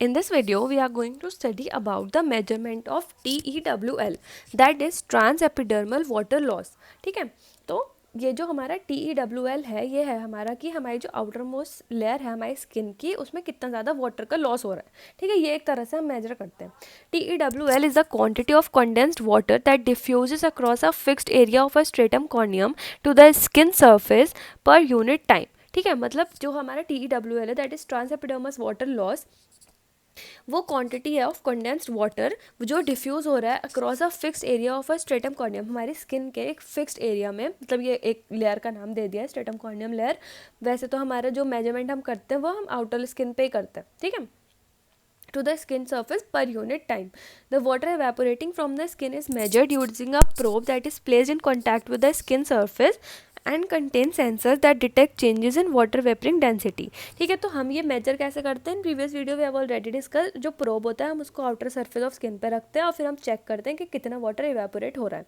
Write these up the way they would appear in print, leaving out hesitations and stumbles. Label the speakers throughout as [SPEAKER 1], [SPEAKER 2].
[SPEAKER 1] In this video, we are going to study about the measurement of TEWL, that is transepidermal water loss. ठीक है, तो ये जो हमारा TEWL है, ये है हमारा कि हमारी जो आउटर मोस्ट लेयर है हमारी स्किन की, उसमें कितना ज़्यादा वाटर का लॉस हो रहा है. ठीक है, ये एक तरह से हम मेजर करते हैं. TEWL is the quantity of condensed water that diffuses across a fixed area of a stratum corneum to the skin surface per unit time. ठीक है, मतलब जो हमारा TEWL है, that is transepidermal water loss, वो quantity है of condensed water जो diffuse हो रहा है across a fixed area of a stratum corneum. हमारी स्किन के एक फिक्स्ड एरिया में, मतलब ये एक लेयर का नाम दे दिया है स्ट्रेटम कॉर्नियम लेयर. वैसे तो हमारा जो मेजरमेंट हम करते हैं वो हम आउटर स्किन पे ही करते हैं. ठीक है, to the skin surface per unit time. The water evaporating from the skin is measured using a probe that is placed in contact with the skin surface and contain sensors that detect changes in water vapouring density. ठीक है, तो हम ये measure कैसे करते हैं? In previous video we have already discuss. जो probe होता है हम उसको आउटर सरफेस ऑफ स्किन पे रखते हैं और फिर हम चेक करते हैं कि कितना वाटर इवेपोरेट हो रहा है.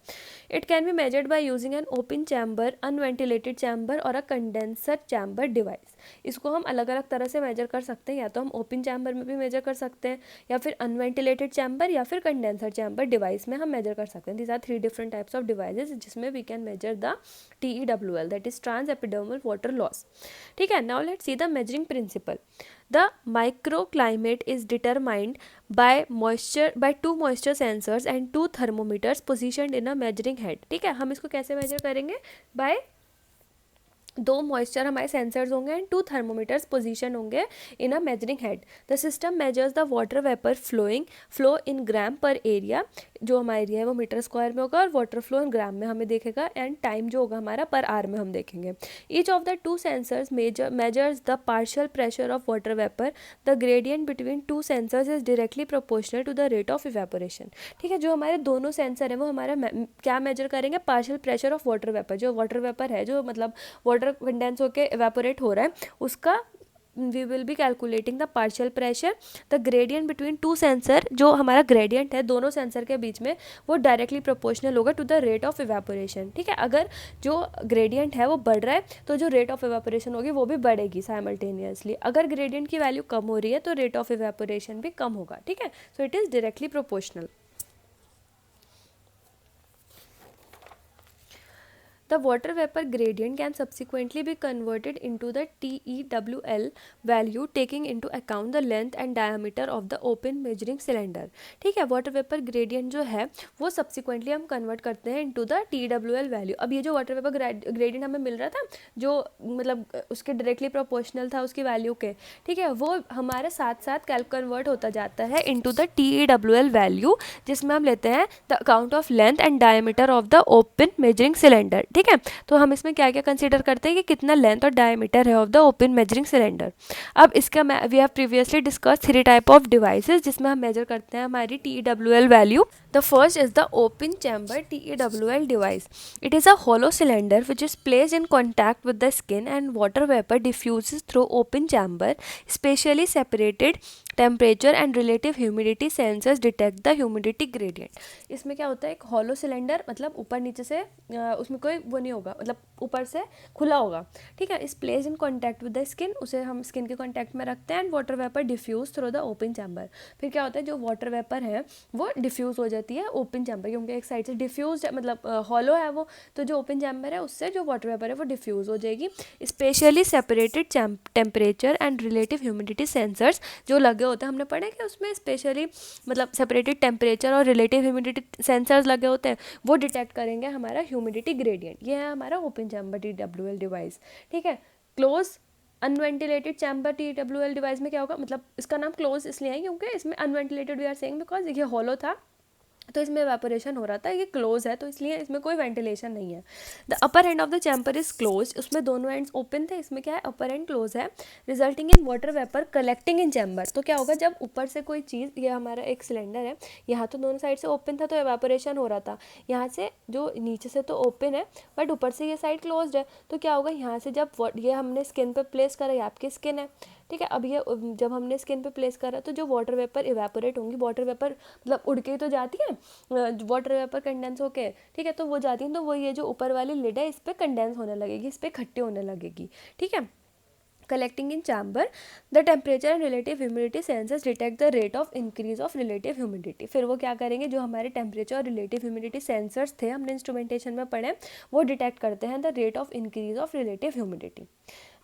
[SPEAKER 1] It can be measured by using an open chamber, unventilated chamber और अ कंडेंसर चैम्बर डिवाइस. इसको हम अलग अलग तरह से मेजर कर सकते हैं. या तो हम ओपन चैम्बर में भी मेजर कर सकते हैं, या फिर अनवेंटिलेटेड चैम्बर, या फिर कंडेंसर चैम्बर डिवाइस में हम मेजर कर सकते हैं. These are 3 different types of devices जिसमें we can measure the TEWL, that is transepidermal water loss. ठीक है, now let's see the measuring principle. The microclimate is determined by 2 moisture sensors and 2 thermometers positioned in a measuring head. ठीक है, हम इसको कैसे measure करेंगे? By 2 moisture हमारे sensors होंगे एंड 2 थर्मोमीटर्स पोजीशन होंगे in a measuring head. The system measures the water vapour flow in gram per area. जो हमारा एरिया है वो मीटर स्क्वायर में होगा और वाटर फ्लो इन ग्राम में हमें देखेगा, एंड टाइम जो होगा हमारा पर आवर में हम देखेंगे. Each of the 2 sensors measures the partial pressure of water vapour. The gradient between 2 sensors is directly proportional to the rate of evaporation. ठीक है, जो हमारे दोनों सेंसर है वो हमारा क्या मेजर करेंगे? Partial pressure of water vapour. जो वाटर वेपर है, जो मतलब वाटर कंडेंस होकर एवेपोरेट हो रहा है, उसका we will be calculating the partial pressure. The gradient between 2 sensor, जो हमारा ग्रेडियंट है दोनों सेंसर के बीच में, वो डायरेक्टली प्रोपोर्शनल होगा to the rate of evaporation. ठीक है, अगर जो ग्रेडियंट है वो बढ़ रहा है तो जो रेट ऑफ इवेपोरेशन होगी वो भी बढ़ेगी साइमल्टेनियसली. अगर ग्रेडियंट की वैल्यू कम हो रही है तो रेट ऑफ इवेपोरेशन भी कम होगा. ठीक है, so it is directly proportional. The water vapor gradient can subsequently be converted into the TEWL value taking into account the length and diameter of the open measuring cylinder. ठीक है, water vapour gradient जो है वो subsequently हम convert करते हैं into the TEWL value. अब ये जो वाटर वेपर ग्रेडियंट हमें मिल रहा था, जो मतलब उसके डायरेक्टली प्रोपोर्शनल था उसकी वैल्यू के, ठीक है, वो हमारे साथ साथ कन्वर्ट होता जाता है इनटू द TEWL वैल्यू, जिसमें हम लेते हैं the account of length and diameter of the open measuring cylinder. ठीक है, तो हम इसमें क्या क्या कंसीडर करते हैं कि कितना लेंथ और डायमीटर है of the open measuring cylinder. अब इसका we have previously discuss 3 type of devices जिसमें हम मेजर करते हैं हमारी TEWL value. The first is the open chamber TEWL device. It is a hollow cylinder which is placed in contact with the skin and water vapor diffuses through open chamber. Specially separated temperature and relative humidity sensors detect the humidity gradient. इसमें क्या होता है? एक hollow cylinder, मतलब ऊपर नीचे से उसमें कोई वो नहीं होगा, मतलब ऊपर से खुला होगा. ठीक है, इस place in contact with the skin, उसे हम स्किन के कॉन्टैक्ट में रखते हैं and water vapour diffuse through the open chamber. फिर क्या होता है? जो वाटर वेपर है वो डिफ्यूज हो जाती है ओपन चैम्बर, क्योंकि एक साइड से डिफ्यूज मतलब हॉलो है वो, तो जो ओपन चैम्बर है उससे जो वाटर वेपर है वो डिफ्यूज हो जाएगी. Specially separated temperature and relative humidity sensors जो लगे होते हैं, हमने पढ़े कि उसमें स्पेशली मतलब सेपरेटेड टेम्परेचर और रिलेटिव ह्यूमिडिटी सेंसर्स लगे होते हैं, वो डिटेक्ट करेंगे हमारा ह्यूमिडिटी ग्रेडियंट. ये है हमारा ओपन चैम्बर TEWL डिवाइस. ठीक है, क्लोज अनवेंटिलेटेड चैम्बर TEWL डिवाइस में क्या होगा? मतलब इसका नाम क्लोज इसलिए है क्योंकि इसमें अनवेंटिलेटेड वी आर सेइंग बिकॉज ये हॉलो था, तो इसमें एवेपोरेशन हो रहा था. ये क्लोज है तो इसलिए इसमें कोई वेंटिलेशन नहीं है. The upper end of the chamber is close. उसमें दोनों एंड्स ओपन थे, इसमें क्या है? अपर एंड क्लोज है. Resulting in water vapour collecting in chamber. तो क्या होगा? जब ऊपर से कोई चीज़, ये हमारा एक सिलेंडर है, यहाँ तो दोनों साइड से ओपन था तो एवेपोरेशन हो रहा था. यहाँ से जो नीचे से तो ओपन है बट ऊपर से ये साइड क्लोज है, तो क्या होगा? यहाँ से जब ये हमने स्किन पर प्लेस करा, ये आपकी स्किन है, ठीक है, अब ये जब हमने स्किन पे प्लेस करा तो जो वाटर वेपर इवेपोरेट होंगी, वाटर वेपर मतलब उड़ के तो जाती है, वाटर वेपर कंडेंस होके, ठीक है, तो वो जाती है, तो वो ये जो ऊपर वाली लिड है इस पर कंडेंस होने लगेगी, इस पर इकट्ठी होने लगेगी. ठीक है, collecting in chamber, the temperature and relative humidity sensors detect the rate of increase of relative humidity। फिर वो क्या करेंगे, जो हमारे टेम्परेचर और रिलेटिव ह्यूमिडिटी सेंसर्स थे, हमने इंस्ट्रूमेंटेशन में पढ़े, वो डिटेक्ट करते हैं the rate of increase of relative humidity.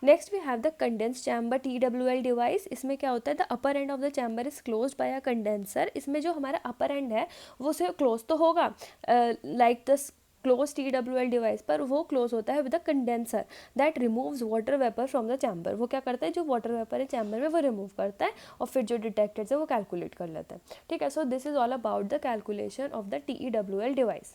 [SPEAKER 1] Next we have the condense chamber TWL device. इसमें क्या होता है, the upper end of the chamber is close by a condenser. इसमें जो हमारा अपर एंड है वो उसे क्लोज तो होगा like the close TWL device, पर वो क्लोज होता है with a condenser that removes water vapour from the chamber. वो क्या करता है, जो वाटर वेपर है चैम्बर में वो रिमूव करता है और फिर जो डिटेक्टेड है वो कैलकुलेट कर लेता है। ठीक है, so this is all about the calculation of the TEWL device.